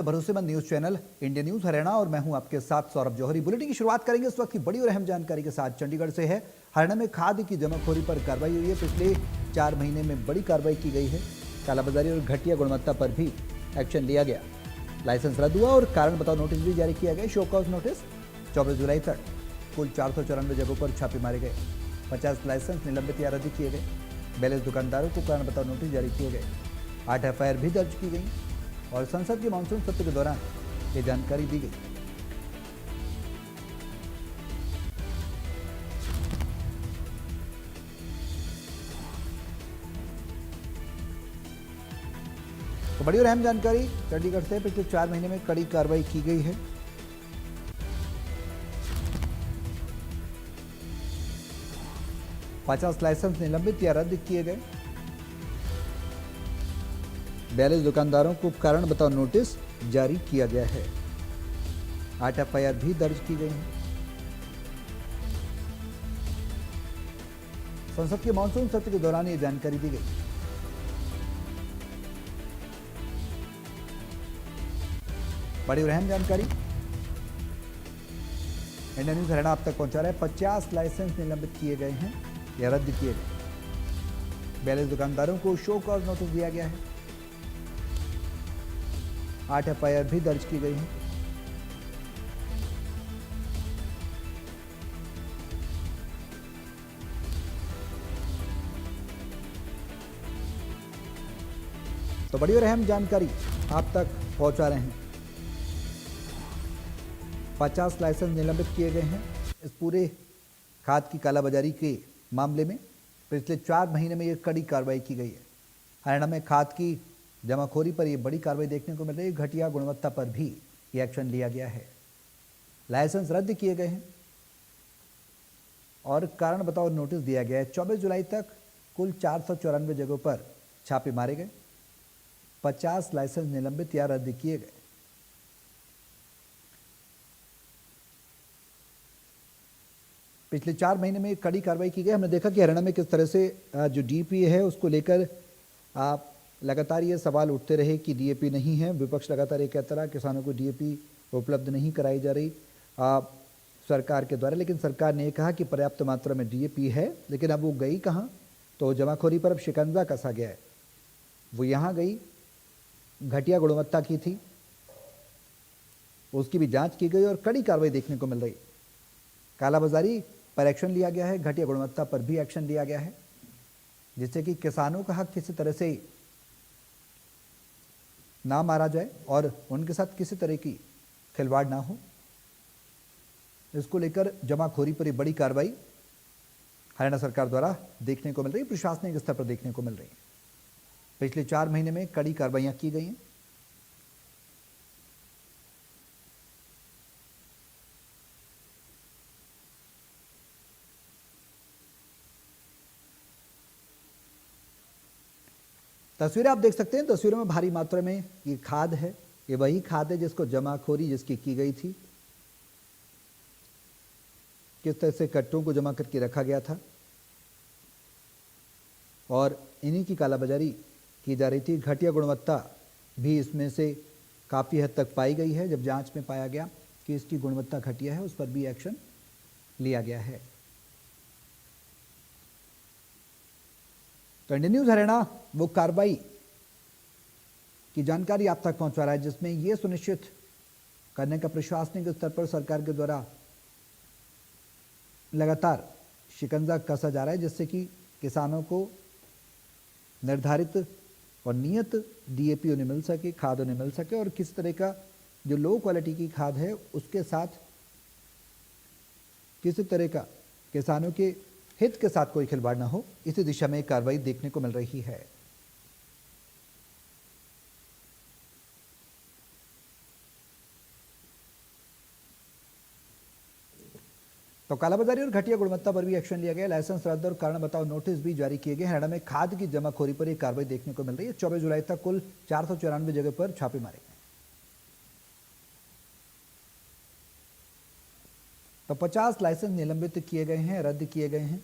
भरोसेमंद news channel India news Haryana और मैं हूं आपके साथ सौरभ जौहरी। बुलेटिन की शुरुआत करेंगे इस वक्त की बड़ी और अहम जानकारी के साथ। चंडीगढ़ से है। हरियाणा में खाद की जमाखोरी पर कार्रवाई हुई है। पिछले 4 महीने में बड़ी कार्रवाई की गई है। कालाबाजारी और घटिया गुणवत्ता पर भी एक्शन लिया गया। लाइसेंस रद्द हुआ और कारण बताओ नोटिस भी जारी किया गया। शो कॉज नोटिस 24 जुलाई तक कुल 494 जगहों पर छापे मारे गए। 50 लाइसेंस निलंबित या रद्द किए गए। 42 दुकानदारों को कारण बताओ नोटिस जारी किए गए। 8 एफआईआर भी दर्ज की गई और संसद के मानसून सत्र के दौरान ये जानकारी दी गई। तो बड़ी और अहम जानकारी चंडीगढ़ से पिछले 4 महीने में कड़ी कार्रवाई की गई है। पचास लाइसेंस निलंबित या रद्द किए गए। 42 दुकानदारों को कारण बताओ नोटिस जारी किया गया है। 8 एफआईआर भी दर्ज की गई है। संसद के मानसून सत्र के दौरान ये जानकारी दी गई। बड़ी और अहम जानकारी इंडिया न्यूज हरियाणा आप तक पहुंचा रहा है। 50 लाइसेंस निलंबित किए गए हैं या रद्द किए गए। 42 दुकानदारों को शो कॉज नोटिस दिया गया है। 8 एफआईआर भी दर्ज की गई है। तो बड़ी और अहम जानकारी आप तक पहुंचा रहे हैं। 50 लाइसेंस निलंबित किए गए हैं। इस पूरे खाद की कालाबाजारी के मामले में पिछले 4 महीने में ये कड़ी कार्रवाई की गई है। हरियाणा में खाद की जमाखोरी पर यह बड़ी कार्रवाई देखने को मिल रही है। घटिया गुणवत्ता पर भी ये एक्शन लिया गया है। लाइसेंस रद्द किए गए हैं और कारण बताओ नोटिस दिया गया है। 24 जुलाई तक कुल 494 जगहों पर छापे मारे गए। 50 लाइसेंस निलंबित या रद्द किए गए। पिछले 4 महीने में कड़ी कार्रवाई की गई। हमने देखा कि हरियाणा में किस तरह से जो डीएपी है उसको लेकर लगातार ये सवाल उठते रहे कि डीएपी नहीं है। विपक्ष लगातार ये कहता रहा किसानों को डीएपी उपलब्ध नहीं कराई जा रही सरकार के द्वारा, लेकिन सरकार ने कहा कि पर्याप्त मात्रा में डीएपी है। लेकिन अब वो गई कहाँ? तो जमाखोरी पर अब शिकंजा कसा गया है। वो यहाँ गई, घटिया गुणवत्ता की थी, उसकी भी जांच की गई और कड़ी कार्रवाई देखने को मिल रही। कालाबाजारी पर एक्शन लिया गया है, घटिया गुणवत्ता पर भी एक्शन लिया गया है, जिससे कि किसानों का हक किसी तरह से ना मारा जाए और उनके साथ किसी तरह की खिलवाड़ ना हो। इसको लेकर जमाखोरी पर बड़ी कार्रवाई हरियाणा सरकार द्वारा देखने को मिल रही है, प्रशासनिक स्तर पर देखने को मिल रही है। पिछले 4 महीने में कड़ी कार्रवाइयां की गई हैं। तस्वीरें आप देख सकते हैं। तस्वीरों में भारी मात्रा में ये खाद है। ये वही खाद है जिसको जमाखोरी जिसकी की गई थी। किस तरह से कट्टों को जमा करके रखा गया था और इन्हीं की कालाबाजारी की जा रही थी। घटिया गुणवत्ता भी इसमें से काफ़ी हद तक पाई गई है। जब जांच में पाया गया कि इसकी गुणवत्ता घटिया है, उस पर भी एक्शन लिया गया है। तो इंडिया न्यूज हरियाणा वो कार्रवाई की जानकारी आप तक पहुंचा रहा है, जिसमें यह सुनिश्चित करने का प्रशासनिक स्तर पर सरकार के द्वारा लगातार शिकंजा कसा जा रहा है, जिससे कि किसानों को निर्धारित और नियत डीएपी उन्हें मिल सके, खाद उन्हें मिल सके और किस तरह का जो लो क्वालिटी की खाद है उसके साथ किसी तरह का किसानों के हित के साथ कोई खिलवाड़ ना हो। इसी दिशा में कार्रवाई देखने को मिल रही है। तो कालाबाजारी और घटिया गुणवत्ता पर भी एक्शन लिया गया। लाइसेंस रद्द और कारण बताओ नोटिस भी जारी किए गए। हरियाणा में खाद की जमाखोरी पर एक कार्रवाई देखने को मिल रही है। 24 जुलाई तक कुल 494 जगह पर छापे मारे गए। तो 50 लाइसेंस निलंबित किए गए हैं, रद्द किए गए हैं।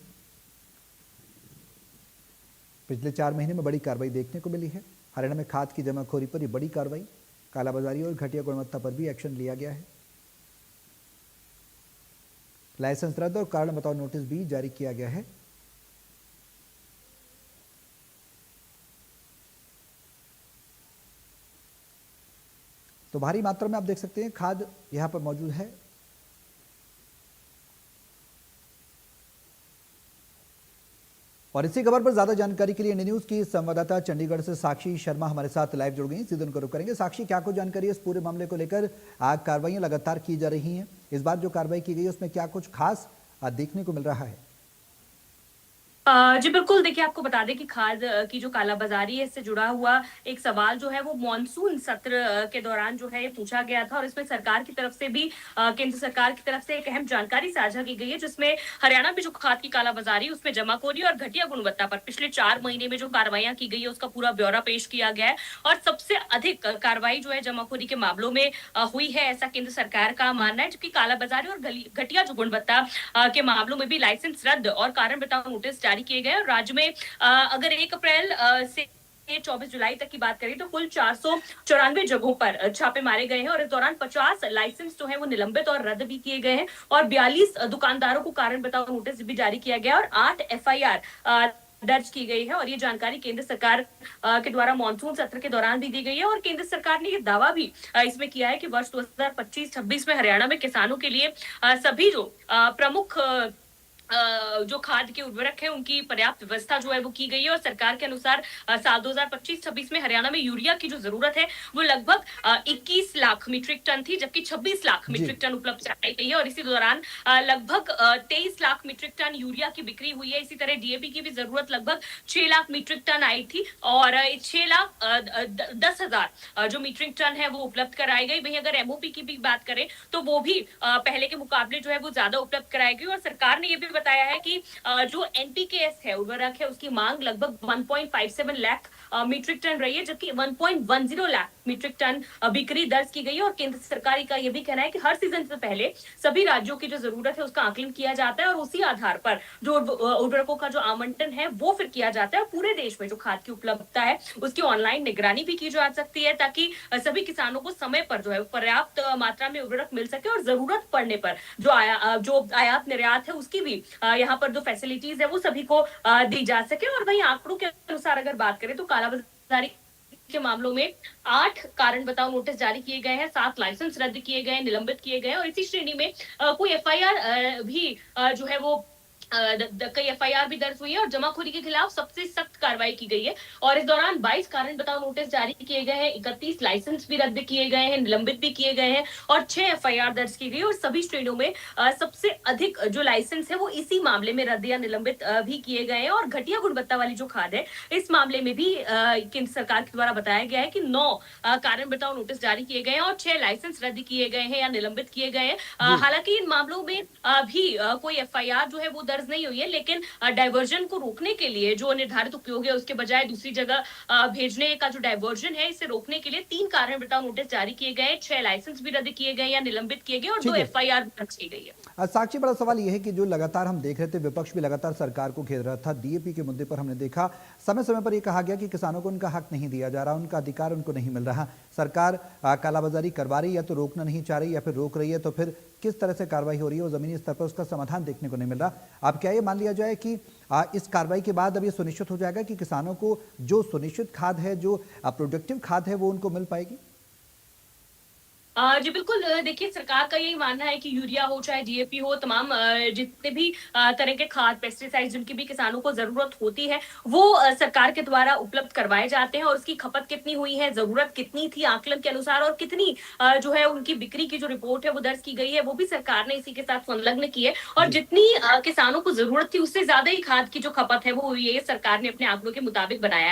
पिछले 4 महीने में बड़ी कार्रवाई देखने को मिली है। हरियाणा में खाद की जमाखोरी पर ये बड़ी कार्रवाई। कालाबाजारी और घटिया गुणवत्ता पर भी एक्शन लिया गया है। लाइसेंस रद्द और कारण बताओ नोटिस भी जारी किया गया है। तो भारी मात्रा में आप देख सकते हैं खाद यहां पर मौजूद है। और इसी खबर पर ज्यादा जानकारी के लिए इंडिया न्यूज की संवाददाता चंडीगढ़ से साक्षी शर्मा हमारे साथ लाइव जुड़ गई, सीधे उनको रुक करेंगे। साक्षी, क्या कुछ जानकारी है इस पूरे मामले को लेकर? कार्रवाइयां लगातार की जा रही हैं, इस बार जो कार्रवाई की गई है उसमें क्या कुछ खास देखने को मिल रहा है? जी बिल्कुल, देखिए आपको बता दें कि खाद की जो कालाबाजारी है इससे जुड़ा हुआ एक सवाल जो है वो मॉनसून सत्र के दौरान जो है ये पूछा गया था और इसमें सरकार की तरफ से भी केंद्र सरकार की तरफ से एक अहम जानकारी साझा की गई है, जिसमें हरियाणा में जो खाद की कालाबाजारी उसमें जमाखोरी और घटिया गुणवत्ता पर पिछले 4 महीने में जो कार्रवाइयां की गई है उसका पूरा ब्यौरा पेश किया गया है। और सबसे अधिक कार्रवाई जो है जमाखोरी के मामलों में हुई है, ऐसा केंद्र सरकार का मानना है, जबकि कालाबाजारी और घटिया जो गुणवत्ता के मामलों में भी लाइसेंस रद्द और कारण बताओ नोटिस जारी किए गए। और राज्य में अगर 1 अप्रैल से 24 जुलाई तक की बात करें तो कुल 494 जगहों पर छापे मारे गए हैं और इस दौरान 50 लाइसेंस जो है वो निलंबित और रद्द भी किए गए हैं और 42 दुकानदारों को कारण बताओ नोटिस भी जारी किया गया और 8 एफआईआर दर्ज की गई है। और ये जानकारी केंद्र सरकार के द्वारा मानसून सत्र के दौरान भी दी गई है और केंद्र सरकार ने ये दावा भी इसमें किया है कि वर्ष 2025-26 में हरियाणा में किसानों के लिए सभी जो प्रमुख जो खाद के उर्वरक है उनकी पर्याप्त व्यवस्था जो है वो की गई है। और सरकार के अनुसार साल 2025-26 में हरियाणा में यूरिया की जो जरूरत है वो लगभग 21 लाख मीट्रिक टन थी, जबकि 26 लाख जी। मीट्रिक टन उपलब्ध कराई गई है। और इसी दौरान लगभग 23 लाख मीट्रिक टन यूरिया की बिक्री हुई है। इसी तरह डीएपी की भी जरूरत लगभग 6 लाख मीट्रिक टन आई थी और 6 लाख 10,000 जो मीट्रिक टन है वो उपलब्ध कराई गई। वहीं अगर एमओपी की भी बात करें तो वो भी पहले के मुकाबले जो है वो ज्यादा उपलब्ध कराई गई। और सरकार ने ये भी बताया है कि जो एनपीकेएस है उर्वरक है उसकी मांग लगभग 1.57 लाख मीट्रिक टन रही है, जबकि 1.10 लाख मीट्रिक टन बिक्री दर्ज की गई है। और केंद्र सरकार का यह भी कहना है कि हर सीजन से पहले सभी राज्यों की जो जरूरत है उसका आकलन किया जाता है और उसी आधार पर जो उर्वरकों का जो आवंटन है वो फिर किया जाता है। और पूरे देश में जो खाद की उपलब्धता है उसकी ऑनलाइन निगरानी भी की जा सकती है ताकि सभी किसानों को समय पर जो है पर्याप्त मात्रा में उर्वरक मिल सके और जरूरत पड़ने पर जो आयात निर्यात है उसकी भी यहाँ पर जो फैसिलिटीज है वो सभी को दी जा सके। और वहीं आंकड़ों के अनुसार अगर बात करें तो कालाबाजारी के मामलों में 8 कारण बताओ नोटिस जारी किए गए हैं, 7 लाइसेंस रद्द किए गए, निलंबित किए गए और इसी श्रेणी में कोई एफआईआर भी जो है वो कई एफआईआर भी दर्ज हुई है और जमाखोरी के खिलाफ सबसे सख्त कार्रवाई की गई है। और इस दौरान 22 कारण बताओ नोटिस जारी किए गए हैं, 31 लाइसेंस भी रद्द किए गए हैं, निलंबित भी किए गए हैं और 6 एफआईआर दर्ज की गई। और सभी श्रेणियों में सबसे अधिक जो लाइसेंस है वो इसी मामले में रद्द या निलंबित भी किए गए हैं। और घटिया गुणवत्ता वाली जो खाद है इस मामले में भी केंद्र सरकार के द्वारा बताया गया है कि 9 कारण बताओ नोटिस जारी किए गए हैं और 6 लाइसेंस रद्द किए गए हैं या निलंबित किए गए हैं। हालांकि इन मामलों में भी कोई एफआईआर जो है वो दर्ज नहीं हुई है, लेकिन डाइवर्जन को रोकने के लिए जो निर्धारित उपयोग है उसके बजाय दूसरी जगह भेजने का जो डाइवर्जन है इसे रोकने के लिए 3 कारण बताओ नोटिस जारी किए गए, 6 लाइसेंस भी रद्द किए गए या निलंबित किए गए और 2 एफआईआर दर्ज की गई है। साक्षी, बड़ा सवाल यह है कि जो लगातार हम देख रहे थे, विपक्ष भी लगातार सरकार को घेर रहा था। डीएपी के मुद्दे पर हमने देखा समय समय पर यह कहा गया कि किसानों को उनका हक नहीं दिया जा रहा, उनका अधिकार उनको नहीं मिल रहा। सरकार कालाबाजारी करवा रही, या तो रोकना नहीं चाह रही या फिर रोक रही है, तो फिर किस तरह से कार्रवाई हो रही है और जमीनी स्तर पर उसका समाधान देखने को नहीं मिल रहा। अब क्या ये मान लिया जाए कि इस कार्रवाई के बाद अब ये सुनिश्चित हो जाएगा कि किसानों को जो सुनिश्चित खाद है, जो प्रोडक्टिव खाद है, वो उनको मिल पाएगी? जी बिल्कुल, देखिए सरकार का यही मानना है कि यूरिया हो चाहे डीएपी हो, तमाम जितने भी तरह के खाद पेस्टिसाइड जिनकी भी किसानों को जरूरत होती है वो सरकार के द्वारा उपलब्ध करवाए जाते हैं। और उसकी खपत कितनी हुई है, जरूरत कितनी थी आकलन के अनुसार और कितनी जो है उनकी बिक्री की जो रिपोर्ट है वो दर्ज की गई है वो भी सरकार ने इसी के साथ संलग्न की है। और जितनी किसानों को जरूरत थी उससे ज्यादा ही खाद की जो खपत है वो हुई है, सरकार ने अपने आंकड़ों के मुताबिक बनाया है।